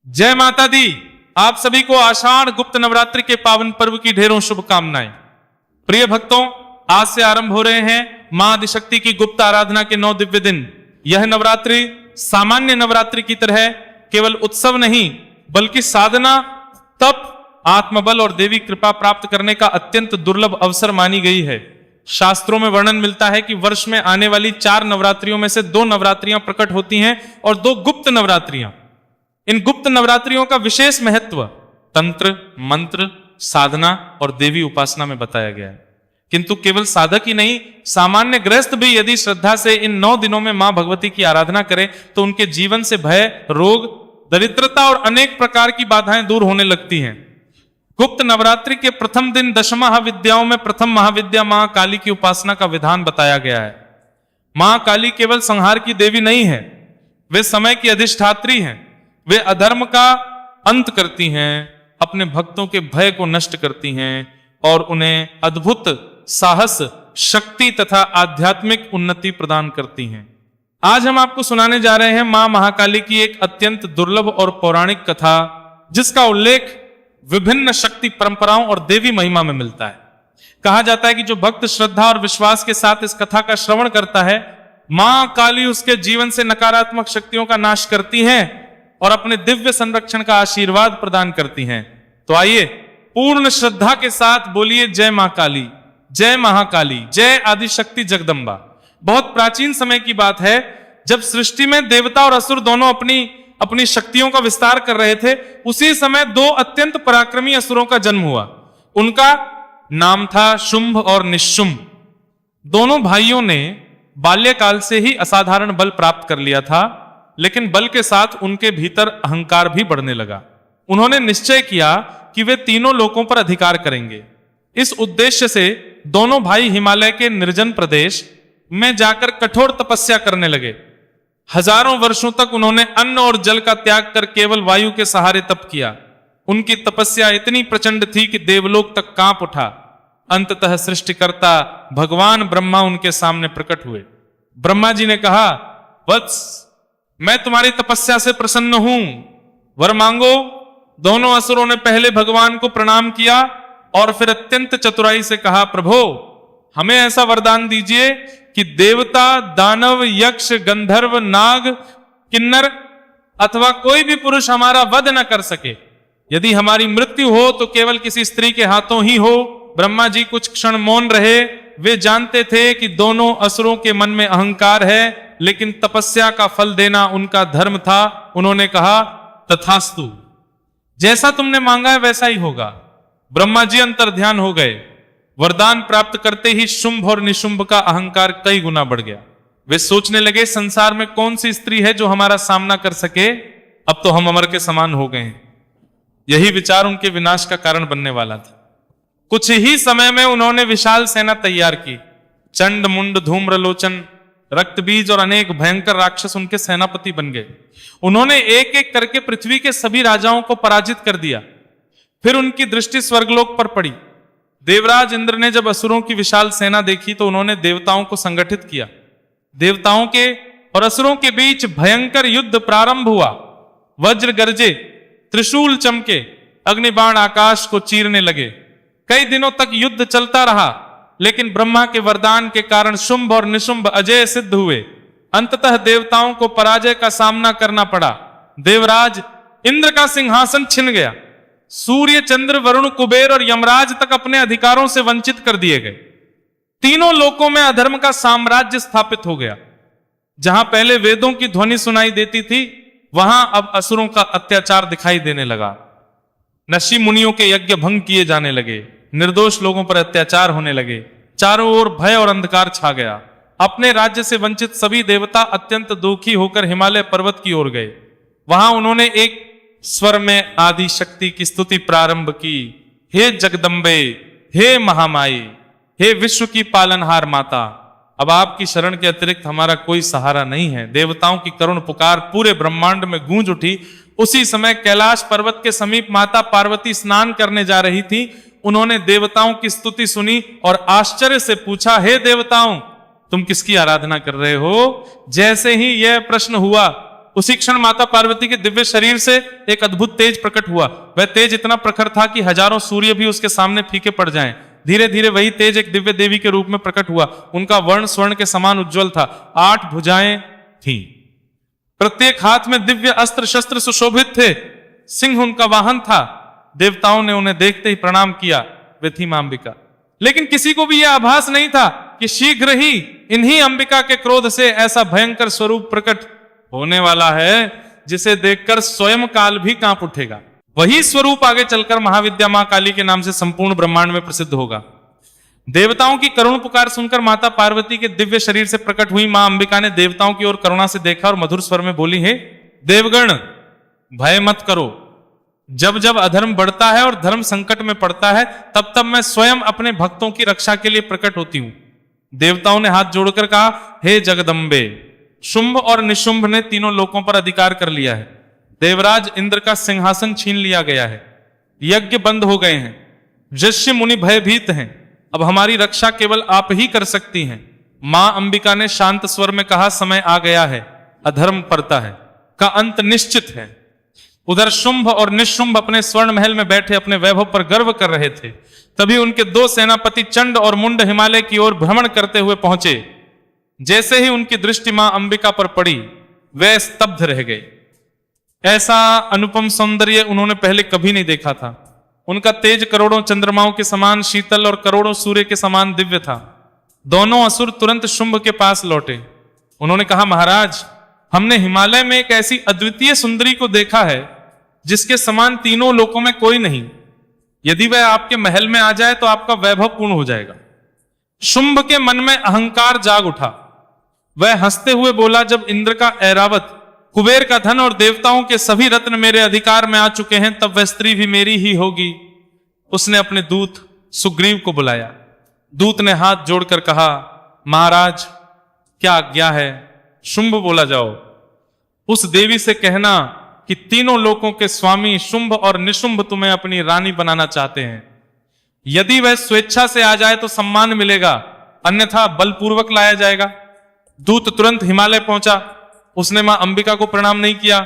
जय माता दी। आप सभी को आषाढ़ गुप्त नवरात्रि के पावन पर्व की ढेरों शुभकामनाएं। प्रिय भक्तों, आज से आरंभ हो रहे हैं मां आदिशक्ति की गुप्त आराधना के 9 दिव्य दिन। यह नवरात्रि सामान्य नवरात्रि की तरह केवल उत्सव नहीं बल्कि साधना, तप, आत्मबल और देवी कृपा प्राप्त करने का अत्यंत दुर्लभ अवसर मानी गई है। शास्त्रों में वर्णन मिलता है कि वर्ष में आने वाली 4 नवरात्रियों में से 2 नवरात्रियां प्रकट होती हैं और 2 गुप्त नवरात्रियां। इन गुप्त नवरात्रियों का विशेष महत्व तंत्र, मंत्र, साधना और देवी उपासना में बताया गया है। किंतु केवल साधक ही नहीं, सामान्य गृहस्थ भी यदि श्रद्धा से इन 9 दिनों में मां भगवती की आराधना करें तो उनके जीवन से भय, रोग, दरिद्रता और अनेक प्रकार की बाधाएं दूर होने लगती हैं। गुप्त नवरात्रि के प्रथम दिन दशमहाविद्याओं में प्रथम महाविद्या मां काली की उपासना का विधान बताया गया है। मां काली केवल संहार की देवी नहीं है, वे समय की अधिष्ठात्री हैं। वे अधर्म का अंत करती हैं, अपने भक्तों के भय को नष्ट करती हैं और उन्हें अद्भुत साहस, शक्ति तथा आध्यात्मिक उन्नति प्रदान करती हैं। आज हम आपको सुनाने जा रहे हैं मां महाकाली की एक अत्यंत दुर्लभ और पौराणिक कथा, जिसका उल्लेख विभिन्न शक्ति परंपराओं और देवी महिमा में मिलता है। कहा जाता है कि जो भक्त श्रद्धा और विश्वास के साथ इस कथा का श्रवण करता है, मां काली उसके जीवन से नकारात्मक शक्तियों का नाश करती हैं और अपने दिव्य संरक्षण का आशीर्वाद प्रदान करती हैं। तो आइए पूर्ण श्रद्धा के साथ बोलिए जय मां काली, जय महाकाली, जय आदिशक्ति जगदम्बा। बहुत प्राचीन समय की बात है, जब सृष्टि में देवता और असुर दोनों अपनी शक्तियों का विस्तार कर रहे थे। उसी समय 2 अत्यंत पराक्रमी असुरों का जन्म हुआ। उनका नाम था शुंभ और निशुंभ। दोनों भाइयों ने बाल्यकाल से ही असाधारण बल प्राप्त कर लिया था, लेकिन बल के साथ उनके भीतर अहंकार भी बढ़ने लगा। उन्होंने निश्चय किया कि वे तीनों लोकों पर अधिकार करेंगे। इस उद्देश्य से दोनों भाई हिमालय के निर्जन प्रदेश में जाकर कठोर तपस्या करने लगे। हजारों वर्षों तक उन्होंने अन्न और जल का त्याग कर केवल वायु के सहारे तप किया। उनकी तपस्या इतनी प्रचंड थी कि देवलोक तक कांप उठा। अंततः सृष्टिकर्ता भगवान ब्रह्मा उनके सामने प्रकट हुए। ब्रह्मा जी ने कहा, वत्स, मैं तुम्हारी तपस्या से प्रसन्न हूं, वर मांगो। दोनों असुरों ने पहले भगवान को प्रणाम किया और फिर अत्यंत चतुराई से कहा, प्रभो, हमें ऐसा वरदान दीजिए कि देवता, दानव, यक्ष, गंधर्व, नाग, किन्नर अथवा कोई भी पुरुष हमारा वध न कर सके। यदि हमारी मृत्यु हो तो केवल किसी स्त्री के हाथों ही हो। ब्रह्मा जी कुछ क्षण मौन रहे। वे जानते थे कि दोनों असुरों के मन में अहंकार है, लेकिन तपस्या का फल देना उनका धर्म था। उन्होंने कहा, तथास्तु, जैसा तुमने मांगा है वैसा ही होगा। ब्रह्मा जी अंतर्ध्यान हो गए। वरदान प्राप्त करते ही शुंभ और निशुंभ का अहंकार कई गुना बढ़ गया। वे सोचने लगे, संसार में कौन सी स्त्री है जो हमारा सामना कर सके? अब तो हम अमर के समान हो गए हैं। यही विचार उनके विनाश का कारण बनने वाला था। कुछ ही समय में उन्होंने विशाल सेना तैयार की। चंड, मुंड, धूम्रलोचन, रक्तबीज और अनेक भयंकर राक्षस उनके सेनापति बन गए। उन्होंने एक एक करके पृथ्वी के सभी राजाओं को पराजित कर दिया। फिर उनकी दृष्टि स्वर्गलोक पर पड़ी। देवराज इंद्र ने जब असुरों की विशाल सेना देखी तो उन्होंने देवताओं को संगठित किया। देवताओं के और असुरों के बीच भयंकर युद्ध प्रारंभ हुआ। वज्र गरजे, त्रिशूल चमके, अग्निबाण आकाश को चीरने लगे। कई दिनों तक युद्ध चलता रहा, लेकिन ब्रह्मा के वरदान के कारण शुंभ और निशुंभ अजय सिद्ध हुए। अंततः देवताओं को पराजय का सामना करना पड़ा। देवराज इंद्र का सिंहासन छिन गया। सूर्य, चंद्र, वरुण, कुबेर और यमराज तक अपने अधिकारों से वंचित कर दिए गए। तीनों लोकों में अधर्म का साम्राज्य स्थापित हो गया। जहां पहले वेदों की ध्वनि सुनाई देती थी, वहां अब असुरों का अत्याचार दिखाई देने लगा। ऋषि मुनियों के यज्ञ भंग किए जाने लगे। निर्दोष लोगों पर अत्याचार होने लगे। चारों ओर भय और अंधकार छा गया। अपने राज्य से वंचित सभी देवता अत्यंत दुखी होकर हिमालय पर्वत की ओर गए। वहां उन्होंने एक स्वर में आदि शक्ति की स्तुति प्रारंभ की। हे जगदम्बे, हे महामाई, हे विश्व की पालनहार माता, अब आपकी शरण के अतिरिक्त हमारा कोई सहारा नहीं है। देवताओं की करुण पुकार पूरे ब्रह्मांड में गूंज उठी। उसी समय कैलाश पर्वत के समीप माता पार्वती स्नान करने जा रही थी। उन्होंने देवताओं की स्तुति सुनी और आश्चर्य से पूछा, हे देवताओं, तुम किसकी आराधना कर रहे हो? जैसे ही यह प्रश्न हुआ, उसी क्षण माता पार्वती के दिव्य शरीर से एक अद्भुत तेज प्रकट हुआ। वह तेज इतना प्रखर था कि हजारों सूर्य भी उसके सामने फीके पड़ जाएं। धीरे धीरे वही तेज एक दिव्य देवी के रूप में प्रकट हुआ। उनका वर्ण स्वर्ण के समान उज्जवल था। 8 भुजाएं थीं। प्रत्येक हाथ में दिव्य अस्त्र शस्त्र सुशोभित थे। सिंह उनका वाहन था। देवताओं ने उन्हें देखते ही प्रणाम किया। वे थी मां अंबिका। लेकिन किसी को भी यह आभास नहीं था कि शीघ्र ही इन्हीं अंबिका के क्रोध से ऐसा भयंकर स्वरूप प्रकट होने वाला है जिसे देखकर स्वयं काल भी कांप उठेगा। वही स्वरूप आगे चलकर महाविद्या मां काली के नाम से संपूर्ण ब्रह्मांड में प्रसिद्ध होगा। देवताओं की करुण पुकार सुनकर माता पार्वती के दिव्य शरीर से प्रकट हुई मां अंबिका ने देवताओं की ओर करुणा से देखा और मधुर स्वर में बोली, हे देवगण, भय मत करो। जब जब अधर्म बढ़ता है और धर्म संकट में पड़ता है, तब तब मैं स्वयं अपने भक्तों की रक्षा के लिए प्रकट होती हूं। देवताओं ने हाथ जोड़कर कहा, हे जगदम्बे, शुंभ और निशुंभ ने तीनों लोकों पर अधिकार कर लिया है। देवराज इंद्र का सिंहासन छीन लिया गया है। यज्ञ बंद हो गए हैं। ऋषि मुनि भयभीत हैं। अब हमारी रक्षा केवल आप ही कर सकती हैं। मां अंबिका ने शांत स्वर में कहा, समय आ गया है। अधर्म पड़ता है का अंत निश्चित है। उधर शुंभ और निशुंभ अपने स्वर्ण महल में बैठे अपने वैभव पर गर्व कर रहे थे। तभी उनके 2 सेनापति चंड और मुंड हिमालय की ओर भ्रमण करते हुए पहुंचे। जैसे ही उनकी दृष्टि मां अंबिका पर पड़ी, वे स्तब्ध रह गए। ऐसा अनुपम सौंदर्य उन्होंने पहले कभी नहीं देखा था। उनका तेज करोड़ों चंद्रमाओं के समान शीतल और करोड़ों सूर्य के समान दिव्य था। दोनों असुर तुरंत शुंभ के पास लौटे। उन्होंने कहा, महाराज, हमने हिमालय में एक ऐसी अद्वितीय सुंदरी को देखा है जिसके समान तीनों लोकों में कोई नहीं। यदि वह आपके महल में आ जाए तो आपका वैभव पूर्ण हो जाएगा। शुंभ के मन में अहंकार जाग उठा। वह हंसते हुए बोला, जब इंद्र का ऐरावत, कुबेर का धन और देवताओं के सभी रत्न मेरे अधिकार में आ चुके हैं, तब वह स्त्री भी मेरी ही होगी। उसने अपने दूत सुग्रीव को बुलाया। दूत ने हाथ जोड़कर कहा, महाराज, क्या आज्ञा है? शुंभ बोला, जाओ उस देवी से कहना कि तीनों लोकों के स्वामी शुंभ और निशुंभ तुम्हें अपनी रानी बनाना चाहते हैं। यदि वह स्वेच्छा से आ जाए तो सम्मान मिलेगा, अन्यथा बलपूर्वक लाया जाएगा। दूत तुरंत हिमालय पहुंचा। उसने मां अंबिका को प्रणाम नहीं किया।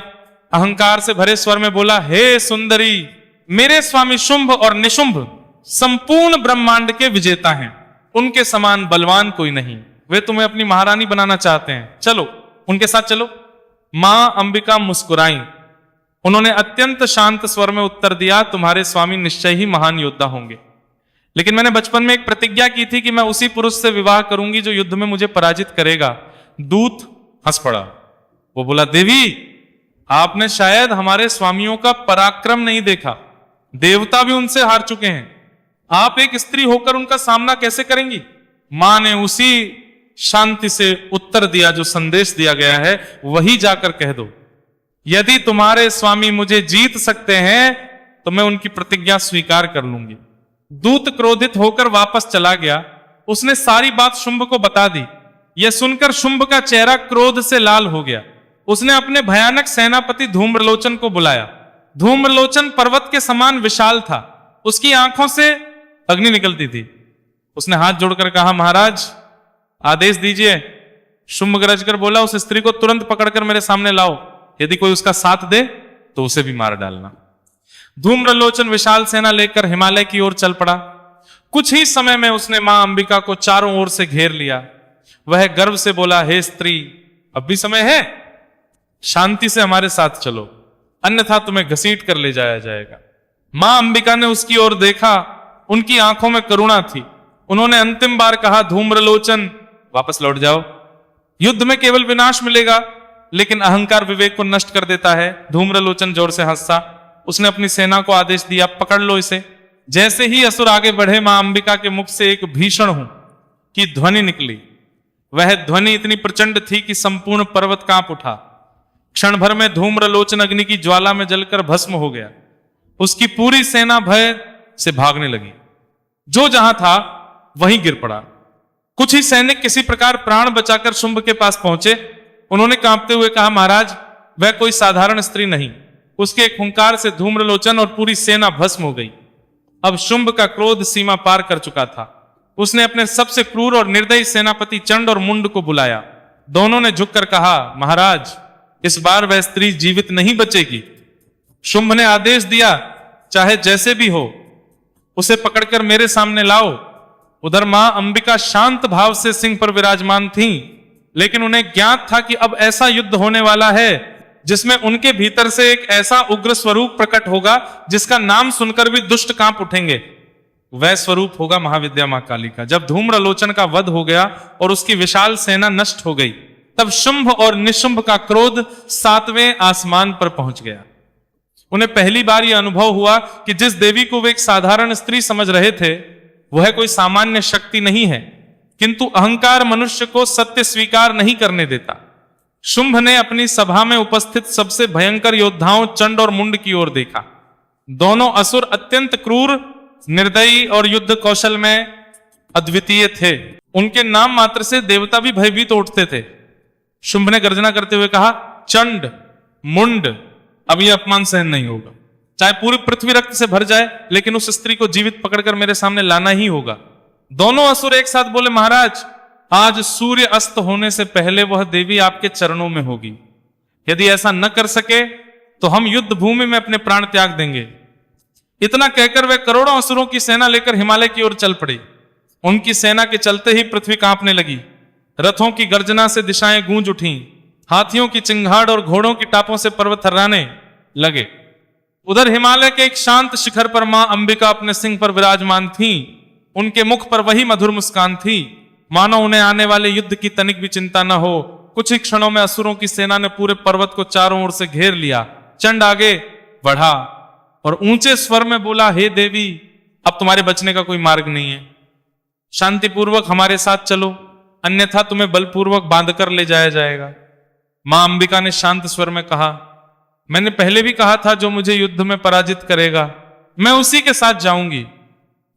अहंकार से भरे स्वर में बोला, हे सुंदरी, मेरे स्वामी शुंभ और निशुंभ संपूर्ण ब्रह्मांड के विजेता हैं। उनके समान बलवान कोई नहीं। वे तुम्हें अपनी महारानी बनाना चाहते हैं। चलो, उनके साथ चलो। मां अंबिका मुस्कुराई। उन्होंने अत्यंत शांत स्वर में उत्तर दिया, तुम्हारे स्वामी निश्चय ही महान योद्धा होंगे, लेकिन मैंने बचपन में एक प्रतिज्ञा की थी कि मैं उसी पुरुष से विवाह करूंगी जो युद्ध में मुझे पराजित करेगा। दूत हंस पड़ा। वो बोला, देवी, आपने शायद हमारे स्वामियों का पराक्रम नहीं देखा। देवता भी उनसे हार चुके हैं। आप एक स्त्री होकर उनका सामना कैसे करेंगी? मां ने उसी शांति से उत्तर दिया जो संदेश दिया गया है, वही जाकर कह दो। यदि तुम्हारे स्वामी मुझे जीत सकते हैं तो मैं उनकी प्रतिज्ञा स्वीकार कर लूंगी। दूत क्रोधित होकर वापस चला गया। उसने सारी बात शुंभ को बता दी। यह सुनकर शुंभ का चेहरा क्रोध से लाल हो गया। उसने अपने भयानक सेनापति धूम्रलोचन को बुलाया। धूम्रलोचन पर्वत के समान विशाल था। उसकी आंखों से अग्नि निकलती थी। उसने हाथ जोड़कर कहा, महाराज, आदेश दीजिए। शुंभ गरजकर बोला, उस स्त्री को तुरंत पकड़कर मेरे सामने लाओ। यदि कोई उसका साथ दे तो उसे भी मार डालना। धूम्रलोचन विशाल सेना लेकर हिमालय की ओर चल पड़ा। कुछ ही समय में उसने मां अंबिका को चारों ओर से घेर लिया। वह गर्व से बोला, हे स्त्री, अब भी समय है। शांति से हमारे साथ चलो, अन्यथा तुम्हें घसीट कर ले जाया जाएगा। मां अंबिका ने उसकी ओर देखा। उनकी आंखों में करुणा थी। उन्होंने अंतिम बार कहा, धूम्रलोचन, वापस लौट जाओ। युद्ध में केवल विनाश मिलेगा, लेकिन अहंकार विवेक को नष्ट कर देता है। धूम्रलोचन जोर से हंसा। उसने अपनी सेना को आदेश दिया, पकड़ लो इसे। जैसे ही असुर आगे बढ़े, मां अंबिका के मुख से एक भीषण हूं की ध्वनि निकली। वह ध्वनि इतनी प्रचंड थी कि संपूर्ण पर्वत कांप उठा। क्षण भर में धूम्रलोचन अग्नि की ज्वाला में जलकर भस्म हो गया। उसकी पूरी सेना भय से भागने लगी। जो जहां था वहीं गिर पड़ा। कुछ ही सैनिक किसी प्रकार प्राण बचाकर शुंभ के पास पहुंचे। उन्होंने कांपते हुए कहा, महाराज, वह कोई साधारण स्त्री नहीं। उसके एक हुंकार से धूम्रलोचन और पूरी सेना भस्म हो गई। अब शुंभ का क्रोध सीमा पार कर चुका था। उसने अपने सबसे क्रूर और निर्दयी सेनापति चंड और मुंड को बुलाया। दोनों ने झुककर कहा, महाराज, इस बार वह स्त्री जीवित नहीं बचेगी। शुंभ ने आदेश दिया, चाहे जैसे भी हो उसे पकड़कर मेरे सामने लाओ। उधर मां अंबिका शांत भाव से सिंह पर विराजमान थीं, लेकिन उन्हें ज्ञात था कि अब ऐसा युद्ध होने वाला है जिसमें उनके भीतर से एक ऐसा उग्र स्वरूप प्रकट होगा जिसका नाम सुनकर भी दुष्ट कांप उठेंगे। वह स्वरूप होगा महाविद्या मां काली का। जब धूम्रलोचन का वध हो गया और उसकी विशाल सेना नष्ट हो गई, तब शुंभ और निशुंभ का क्रोध 7वें आसमान पर पहुंच गया। उन्हें पहली बार यह अनुभव हुआ कि जिस देवी को वे एक साधारण स्त्री समझ रहे थे वह कोई सामान्य शक्ति नहीं है, किंतु अहंकार मनुष्य को सत्य स्वीकार नहीं करने देता। शुंभ ने अपनी सभा में उपस्थित सबसे भयंकर योद्धाओं चंड और मुंड की ओर देखा। दोनों असुर अत्यंत क्रूर, निर्दयी और युद्ध कौशल में अद्वितीय थे। उनके नाम मात्र से देवता भी भयभीत उठते थे। शुंभ ने गर्जना करते हुए कहा, चंड, मुंड, अब यह अपमान सहन नहीं होगा। चाहे पूरी पृथ्वी रक्त से भर जाए, लेकिन उस स्त्री को जीवित पकड़कर मेरे सामने लाना ही होगा। दोनों असुर एक साथ बोले, महाराज, आज सूर्य अस्त होने से पहले वह देवी आपके चरणों में होगी। यदि ऐसा न कर सके तो हम युद्ध भूमि में अपने प्राण त्याग देंगे। इतना कहकर वे करोड़ों असुरों की सेना लेकर हिमालय की ओर चल पड़े। उनकी सेना के चलते ही पृथ्वी कांपने लगी। रथों की गर्जना से दिशाएं गूंज उठीं। हाथियों की चिंगाड़ और घोड़ों की टापों से पर्वत थर्राने लगे। उधर हिमालय के एक शांत शिखर पर मां अंबिका अपने सिंह पर विराजमान थीं। उनके मुख पर वही मधुर मुस्कान थी, मानो उन्हें आने वाले युद्ध की तनिक भी चिंता न हो। कुछ ही क्षणों में असुरों की सेना ने पूरे पर्वत को चारों ओर से घेर लिया। चंड आगे बढ़ा और ऊंचे स्वर में बोला, हे देवी, अब तुम्हारे बचने का कोई मार्ग नहीं है। शांतिपूर्वक हमारे साथ चलो, अन्यथा तुम्हें बलपूर्वक बांधकर ले जाया जाएगा। मां अंबिका ने शांत स्वर में कहा, मैंने पहले भी कहा था, जो मुझे युद्ध में पराजित करेगा मैं उसी के साथ जाऊंगी।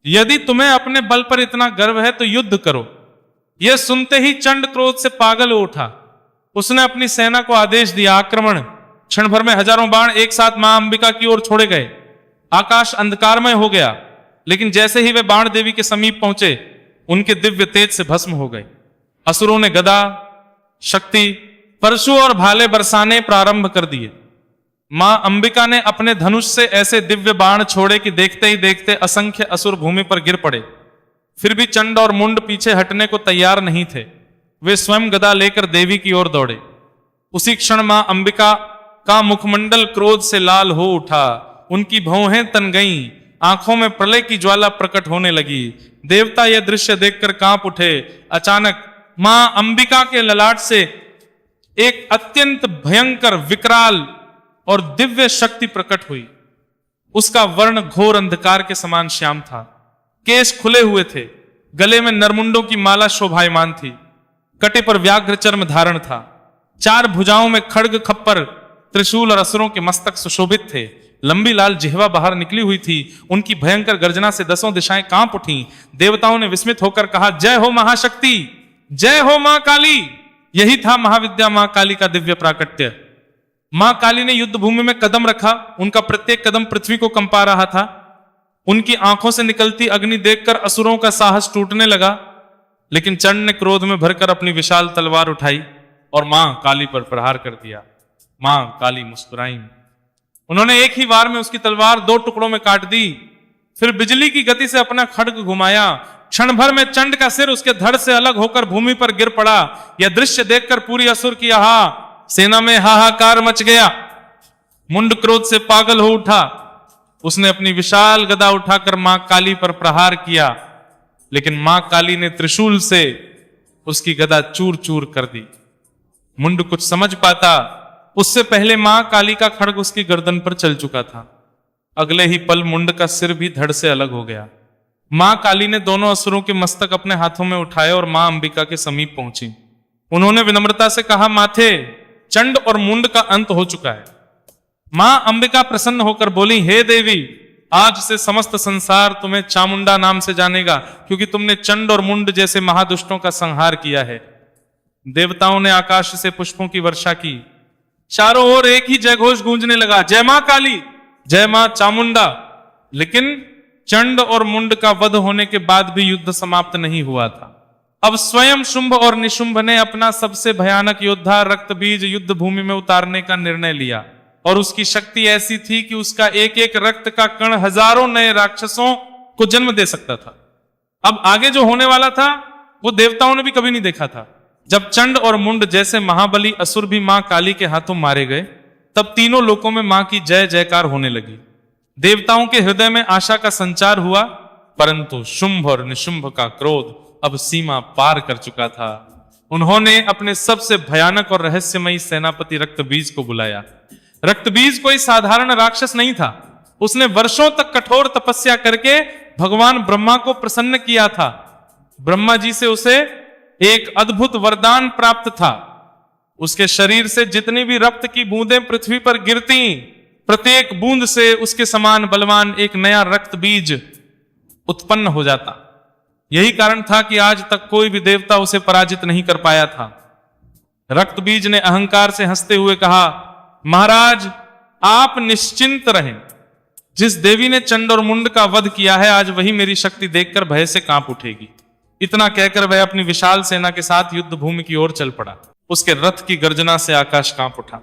यदि तुम्हें अपने बल पर इतना गर्व है तो युद्ध करो। यह सुनते ही चंड क्रोध से पागल हो उठा। उसने अपनी सेना को आदेश दिया, आक्रमण। क्षण भर में हजारों बाण एक साथ मां अंबिका की ओर छोड़े गए। आकाश अंधकारमय हो गया, लेकिन जैसे ही वे बाण देवी के समीप पहुंचे, उनके दिव्य तेज से भस्म हो गए। असुरों ने गदा, शक्ति, परशु और भाले बरसाने प्रारंभ कर दिए। मां अंबिका ने अपने धनुष से ऐसे दिव्य बाण छोड़े कि देखते ही देखते असंख्य असुर भूमि पर गिर पड़े। फिर भी चंड और मुंड पीछे हटने को तैयार नहीं थे। वे स्वयं गदा लेकर देवी की ओर दौड़े। उसी क्षण मां अंबिका का मुखमंडल क्रोध से लाल हो उठा। उनकी भौहें तन गईं, आंखों में प्रलय की ज्वाला प्रकट होने लगी। देवता यह दृश्य देखकर कांप उठे। अचानक मां अंबिका के ललाट से एक अत्यंत भयंकर, विकराल और दिव्य शक्ति प्रकट हुई। उसका वर्ण घोर अंधकार के समान श्याम था। केश खुले हुए थे, गले में नरमुंडों की माला शोभायमान थी, कटे पर व्याघ्र चर्म धारण था। 4 भुजाओं में खड्ग, खप्पर, त्रिशूल और असुरों के मस्तक सुशोभित थे। लंबी लाल जिह्वा बाहर निकली हुई थी। उनकी भयंकर गर्जना से 10 दिशाएं कांप उठी। देवताओं ने विस्मित होकर कहा, जय हो महाशक्ति, जय हो मां काली। यही था महाविद्या मां काली का दिव्य प्राकट्य। मां काली ने युद्ध भूमि में कदम रखा। उनका प्रत्येक कदम पृथ्वी को कंपा रहा था। उनकी आंखों से निकलती अग्नि देखकर असुरों का साहस टूटने लगा। लेकिन चंड ने क्रोध में भरकर अपनी विशाल तलवार उठाई और मां काली पर प्रहार कर दिया। मां काली मुस्कुराई। उन्होंने एक ही वार में उसकी तलवार 2 टुकड़ों में काट दी। फिर बिजली की गति से अपना खड्ग घुमाया। क्षण भर में चंड का सिर उसके धड़ से अलग होकर भूमि पर गिर पड़ा। यह दृश्य देखकर पूरी असुर की सेना में हाहाकार मच गया। मुंड क्रोध से पागल हो उठा। उसने अपनी विशाल गदा उठाकर मां काली पर प्रहार किया, लेकिन मां काली ने त्रिशूल से उसकी गदा चूर चूर कर दी। मुंड कुछ समझ पाता उससे पहले मां काली का खड्ग उसकी गर्दन पर चल चुका था। अगले ही पल मुंड का सिर भी धड़ से अलग हो गया। मां काली ने दोनों असुरों के मस्तक अपने हाथों में उठाए और मां अंबिका के समीप पहुंची। उन्होंने विनम्रता से कहा, माथे, चंड और मुंड का अंत हो चुका है। मां अंबिका प्रसन्न होकर बोली, हे देवी, आज से समस्त संसार तुम्हें चामुंडा नाम से जानेगा, क्योंकि तुमने चंड और मुंड जैसे महादुष्टों का संहार किया है। देवताओं ने आकाश से पुष्पों की वर्षा की। चारों ओर एक ही जयघोष गूंजने लगा, जय मां काली, जय मां चामुंडा। लेकिन चंड और मुंड का वध होने के बाद भी युद्ध समाप्त नहीं हुआ था। अब स्वयं शुंभ और निशुंभ ने अपना सबसे भयानक योद्धा रक्तबीज युद्ध भूमि में उतारने का निर्णय लिया, और उसकी शक्ति ऐसी थी कि उसका एक एक रक्त का कण हजारों नए राक्षसों को जन्म दे सकता था। अब आगे जो होने वाला था वो देवताओं ने भी कभी नहीं देखा था। जब चंड और मुंड जैसे महाबली असुर भी मां काली के हाथों मारे गए, तब तीनों लोकों में मां की जय जयकार होने लगी। देवताओं के हृदय में आशा का संचार हुआ, परंतु शुंभ और निशुंभ का क्रोध अब सीमा पार कर चुका था। उन्होंने अपने सबसे भयानक और रहस्यमयी सेनापति रक्तबीज को बुलाया। रक्तबीज कोई साधारण राक्षस नहीं था। उसने वर्षों तक कठोर तपस्या करके भगवान ब्रह्मा को प्रसन्न किया था। ब्रह्मा जी से उसे एक अद्भुत वरदान प्राप्त था। उसके शरीर से जितनी भी रक्त की बूंदें पृथ्वी पर गिरती, प्रत्येक बूंद से उसके समान बलवान एक नया रक्त बीज उत्पन्न हो जाता। यही कारण था कि आज तक कोई भी देवता उसे पराजित नहीं कर पाया था। रक्त बीज ने अहंकार से हंसते हुए कहा, महाराज आप निश्चिंत रहें। जिस देवी ने चंड और मुंड का वध किया है, आज वही मेरी शक्ति देखकर भय से कांप उठेगी। इतना कहकर वह अपनी विशाल सेना के साथ युद्ध भूमि की ओर चल पड़ा। उसके रथ की गर्जना से आकाश कांप उठा,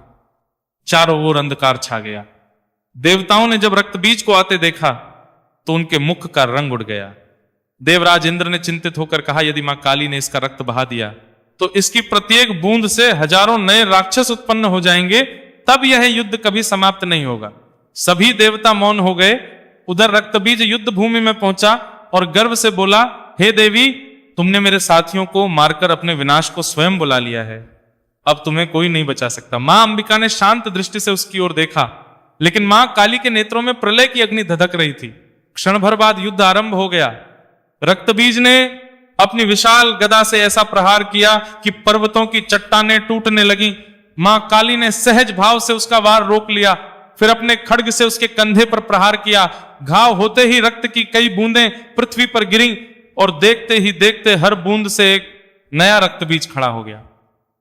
चारों ओर अंधकार छा गया। देवताओं ने जब रक्तबीज को आते देखा तो उनके मुख का रंग उड़ गया। देवराज इंद्र ने चिंतित होकर कहा, यदि मां काली ने इसका रक्त बहा दिया तो इसकी प्रत्येक बूंद से हजारों नए राक्षस उत्पन्न हो जाएंगे, तब यह युद्ध कभी समाप्त नहीं होगा। सभी देवता मौन हो गए। उधर रक्तबीज युद्ध भूमि में पहुंचा और गर्व से बोला, हे देवी, तुमने मेरे साथियों को मारकर अपने विनाश को स्वयं बुला लिया है। अब तुम्हें कोई नहीं बचा सकता। मां अंबिका ने शांत दृष्टि से उसकी ओर देखा, लेकिन मां काली के नेत्रों में प्रलय की अग्नि धधक रही थी। क्षण भर बाद युद्ध आरंभ हो गया। रक्तबीज ने अपनी विशाल गदा से ऐसा प्रहार किया कि पर्वतों की चट्टानें टूटने लगीं। मां काली ने सहज भाव से उसका वार रोक लिया, फिर अपने खड्ग से उसके कंधे पर प्रहार किया। घाव होते ही रक्त की कई बूंदें पृथ्वी पर गिरीं और देखते ही देखते हर बूंद से एक नया रक्तबीज खड़ा हो गया।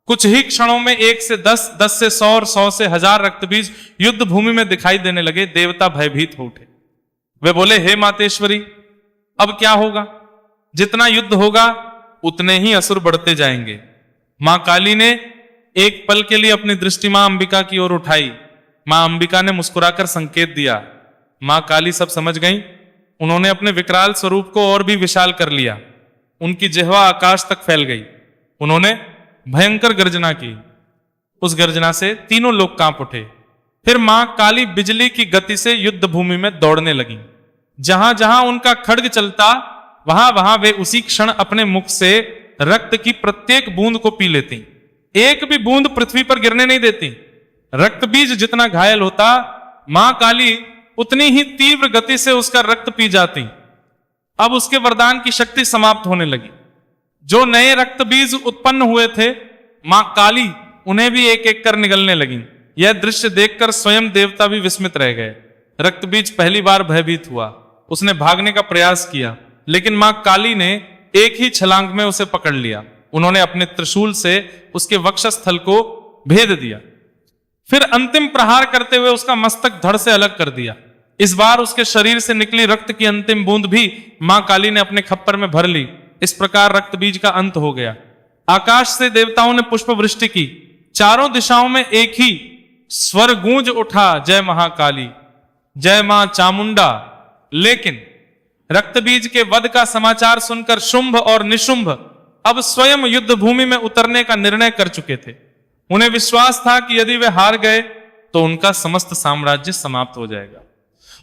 कुछ ही क्षणों में 1 से 10, 10 से 100 और 100 से 1000 रक्तबीज युद्ध भूमि में दिखाई देने लगे। देवता भयभीत हो उठे। वे बोले, हे मातेश्वरी, अब क्या होगा? जितना युद्ध होगा उतने ही असुर बढ़ते जाएंगे। मां काली ने एक पल के लिए अपनी दृष्टि मां अंबिका की ओर उठाई। मां अंबिका ने मुस्कुराकर संकेत दिया। मां काली सब समझ गईं। उन्होंने अपने विकराल स्वरूप को और भी विशाल कर लिया। उनकी जिह्वा आकाश तक फैल गई। उन्होंने भयंकर गर्जना की। उस गर्जना से तीनों लोग कांप उठे। फिर मां काली बिजली की गति से युद्ध भूमि में दौड़ने लगी। जहां जहां उनका खड्ग चलता, वहां वहां वे उसी क्षण अपने मुख से रक्त की प्रत्येक बूंद को पी लेती। एक भी बूंद पृथ्वी पर गिरने नहीं देती। रक्तबीज जितना घायल होता, मां काली उतनी ही तीव्र गति से उसका रक्त पी जाती। अब उसके वरदान की शक्ति समाप्त होने लगी। जो नए रक्तबीज उत्पन्न हुए थे, मां काली उन्हें भी एक एक कर निगलने लगी। यह दृश्य देखकर स्वयं देवता भी विस्मित रह गए। रक्तबीज पहली बार भयभीत हुआ। उसने भागने का प्रयास किया, लेकिन मां काली ने एक ही छलांग में उसे पकड़ लिया। उन्होंने अपने त्रिशूल से उसके वक्षस्थल को भेद दिया, फिर अंतिम प्रहार करते हुए उसका मस्तक धड़ से अलग कर दिया। इस बार उसके शरीर से निकली रक्त की अंतिम बूंद भी मां काली ने अपने खप्पर में भर ली। इस प्रकार रक्तबीज का अंत हो गया। आकाश से देवताओं ने पुष्प वृष्टि की। चारों दिशाओं में एक ही स्वर गूंज उठा, जय महाकाली, जय मां चामुंडा। लेकिन रक्तबीज के वध का समाचार सुनकर शुंभ और निशुंभ अब स्वयं युद्ध भूमि में उतरने का निर्णय कर चुके थे। उन्हें विश्वास था कि यदि वे हार गए तो उनका समस्त साम्राज्य समाप्त हो जाएगा।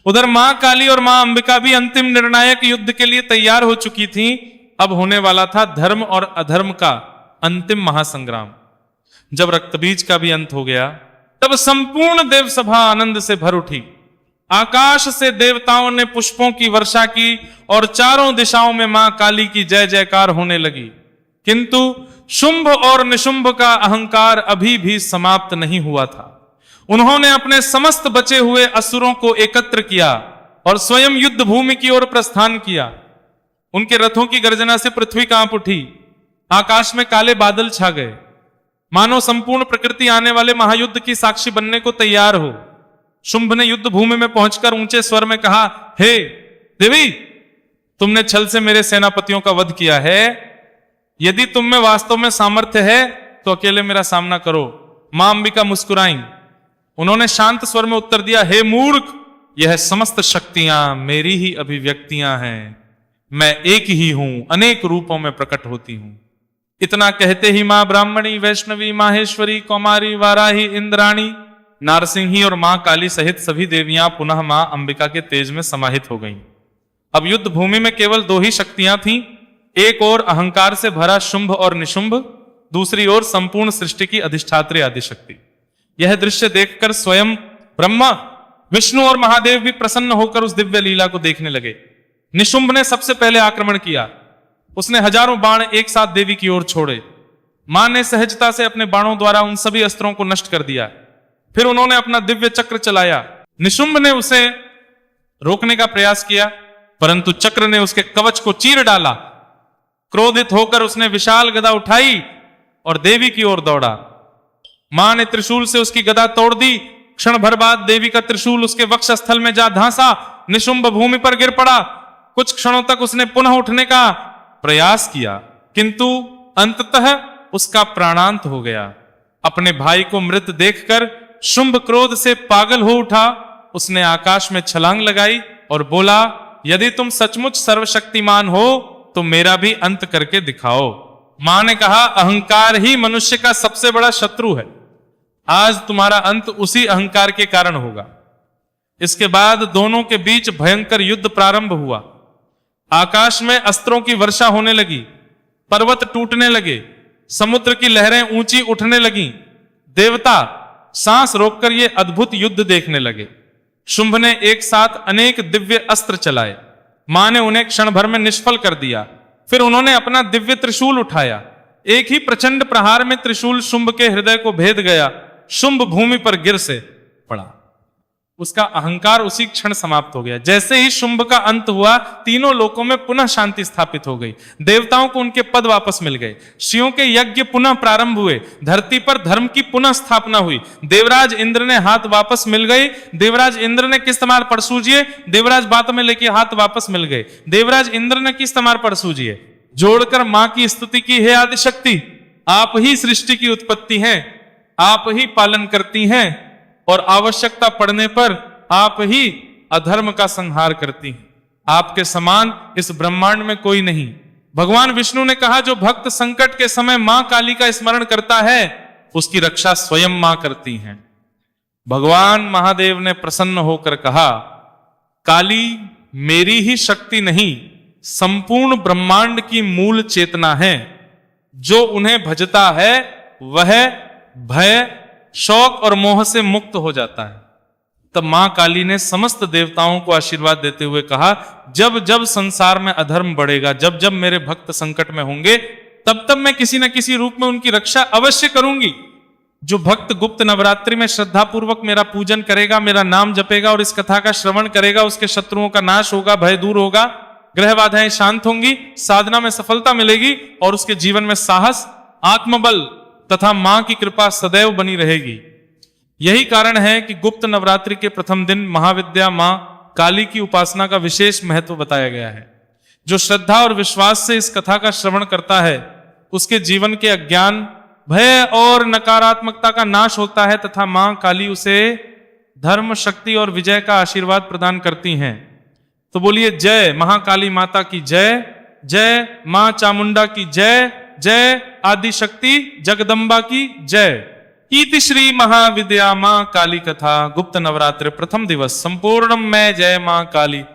उधर मां काली और मां अंबिका भी अंतिम निर्णायक युद्ध के लिए तैयार हो चुकी थी। अब होने वाला था धर्म और अधर्म का अंतिम महासंग्राम। जब रक्तबीज का भी अंत हो गया, तब संपूर्ण देवसभा आनंद से भर उठी। आकाश से देवताओं ने पुष्पों की वर्षा की और चारों दिशाओं में मां काली की जय जयकार होने लगी। किंतु शुंभ और निशुंभ का अहंकार अभी भी समाप्त नहीं हुआ था। उन्होंने अपने समस्त बचे हुए असुरों को एकत्र किया और स्वयं युद्ध भूमि की ओर प्रस्थान किया। उनके रथों की गर्जना से पृथ्वी कांप उठी। आकाश में काले बादल छा गए, मानो संपूर्ण प्रकृति आने वाले महायुद्ध की साक्षी बनने को तैयार हो। शुंभ ने युद्ध भूमि में पहुंचकर ऊंचे स्वर में कहा, हे देवी, तुमने छल से मेरे सेनापतियों का वध किया है। यदि तुम में वास्तव में सामर्थ्य है तो अकेले मेरा सामना करो। मां अंबिका मुस्कुराई। उन्होंने शांत स्वर में उत्तर दिया, हे मूर्ख, यह समस्त शक्तियां मेरी ही अभिव्यक्तियां हैं। मैं एक ही हूं, अनेक रूपों में प्रकट होती हूं। इतना कहते ही मां ब्राह्मणी, वैष्णवी, माहेश्वरी, कौमारी, वाराही, इंद्राणी, नारसिंही और मां काली सहित सभी देवियां पुनः मां अंबिका के तेज में समाहित हो गईं। अब युद्ध भूमि में केवल दो ही शक्तियां थीं, एक और अहंकार से भरा शुंभ और निशुंभ, दूसरी ओर संपूर्ण सृष्टि की अधिष्ठात्री आदिशक्ति। यह दृश्य देखकर स्वयं ब्रह्मा, विष्णु और महादेव भी प्रसन्न होकर उस दिव्य लीला को देखने लगे। निशुंभ ने सबसे पहले आक्रमण किया। उसने हजारों बाण एक साथ देवी की ओर छोड़े। मां ने सहजता से अपने बाणों द्वारा उन सभी अस्त्रों को नष्ट कर दिया। फिर उन्होंने अपना दिव्य चक्र चलाया। निशुंभ ने उसे रोकने का प्रयास किया, परंतु चक्र ने उसके कवच को चीर डाला। क्रोधित होकर उसने विशाल गदा उठाई और देवी की ओर दौड़ा। मां ने त्रिशूल से उसकी गदा तोड़ दी। क्षण भर बाद देवी का त्रिशूल उसके वक्षस्थल में जा धंसा। निशुंभ भूमि पर गिर पड़ा। कुछ क्षणों तक उसने पुनः उठने का प्रयास किया, किंतु अंततः उसका प्राणांत हो गया। अपने भाई को मृत देखकर शुंभ क्रोध से पागल हो उठा। उसने आकाश में छलांग लगाई और बोला, यदि तुम सचमुच सर्वशक्तिमान हो तो मेरा भी अंत करके दिखाओ। मां ने कहा, अहंकार ही मनुष्य का सबसे बड़ा शत्रु है। आज तुम्हारा अंत उसी अहंकार के कारण होगा। इसके बाद दोनों के बीच भयंकर युद्ध प्रारंभ हुआ। आकाश में अस्त्रों की वर्षा होने लगी, पर्वत टूटने लगे, समुद्र की लहरें ऊंची उठने लगीं। देवता सांस रोककर ये अद्भुत युद्ध देखने लगे। शुंभ ने एक साथ अनेक दिव्य अस्त्र चलाए। मां ने उन्हें क्षण भर में निष्फल कर दिया। फिर उन्होंने अपना दिव्य त्रिशूल उठाया। एक ही प्रचंड प्रहार में त्रिशूल शुंभ के हृदय को भेद गया। शुंभ भूमि पर गिर से पड़ा। उसका अहंकार उसी क्षण समाप्त हो गया। जैसे ही शुंभ का अंत हुआ, तीनों लोकों में पुनः शांति स्थापित हो गई। देवताओं को उनके पद वापस मिल गए। शिवों के यज्ञ पुनः प्रारंभ हुए। धरती पर धर्म की पुनः स्थापना हुई। देवराज इंद्र ने हाथ वापस मिल गए। देवराज इंद्र ने किस तमार पर सूझिए, देवराज बात में लेके हाथ वापस मिल गए। देवराज इंद्र ने किस तमार पर सूझिए, जोड़कर मां की स्तुति की, हे आदिशक्ति, आप ही सृष्टि की उत्पत्ति हैं, आप ही पालन करती हैं और आवश्यकता पड़ने पर आप ही अधर्म का संहार करती हैं। आपके समान इस ब्रह्मांड में कोई नहीं। भगवान विष्णु ने कहा, जो भक्त संकट के समय मां काली का स्मरण करता है उसकी रक्षा स्वयं मां करती हैं। भगवान महादेव ने प्रसन्न होकर कहा, काली मेरी ही शक्ति नहीं, संपूर्ण ब्रह्मांड की मूल चेतना है। जो उन्हें भजता है वह भय, शौक और मोह से मुक्त हो जाता है। तब मां काली ने समस्त देवताओं को आशीर्वाद देते हुए कहा, जब जब संसार में अधर्म बढ़ेगा, जब जब मेरे भक्त संकट में होंगे, तब तब मैं किसी न किसी रूप में उनकी रक्षा अवश्य करूंगी। जो भक्त गुप्त नवरात्रि में श्रद्धा पूर्वक मेरा पूजन करेगा, मेरा नाम जपेगा और इस कथा का श्रवण करेगा, उसके शत्रुओं का नाश होगा, भय दूर होगा, ग्रह बाधाएं शांत होंगी, साधना में सफलता मिलेगी और उसके जीवन में साहस, आत्मबल तथा मां की कृपा सदैव बनी रहेगी। यही कारण है कि गुप्त नवरात्रि के प्रथम दिन महाविद्या मां काली की उपासना का विशेष महत्व बताया गया है। जो श्रद्धा और विश्वास से इस कथा का श्रवण करता है, उसके जीवन के अज्ञान, भय और नकारात्मकता का नाश होता है तथा मां काली उसे धर्म, शक्ति और विजय का आशीर्वाद प्रदान करती हैं। तो बोलिए जय महाकाली माता की जय, जय मां चामुंडा की जय, जय आदिशक्ति जगदम्बा की जय। इति श्री महाविद्या मां काली कथा गुप्त नवरात्रि प्रथम दिवस संपूर्णम में जय मां काली।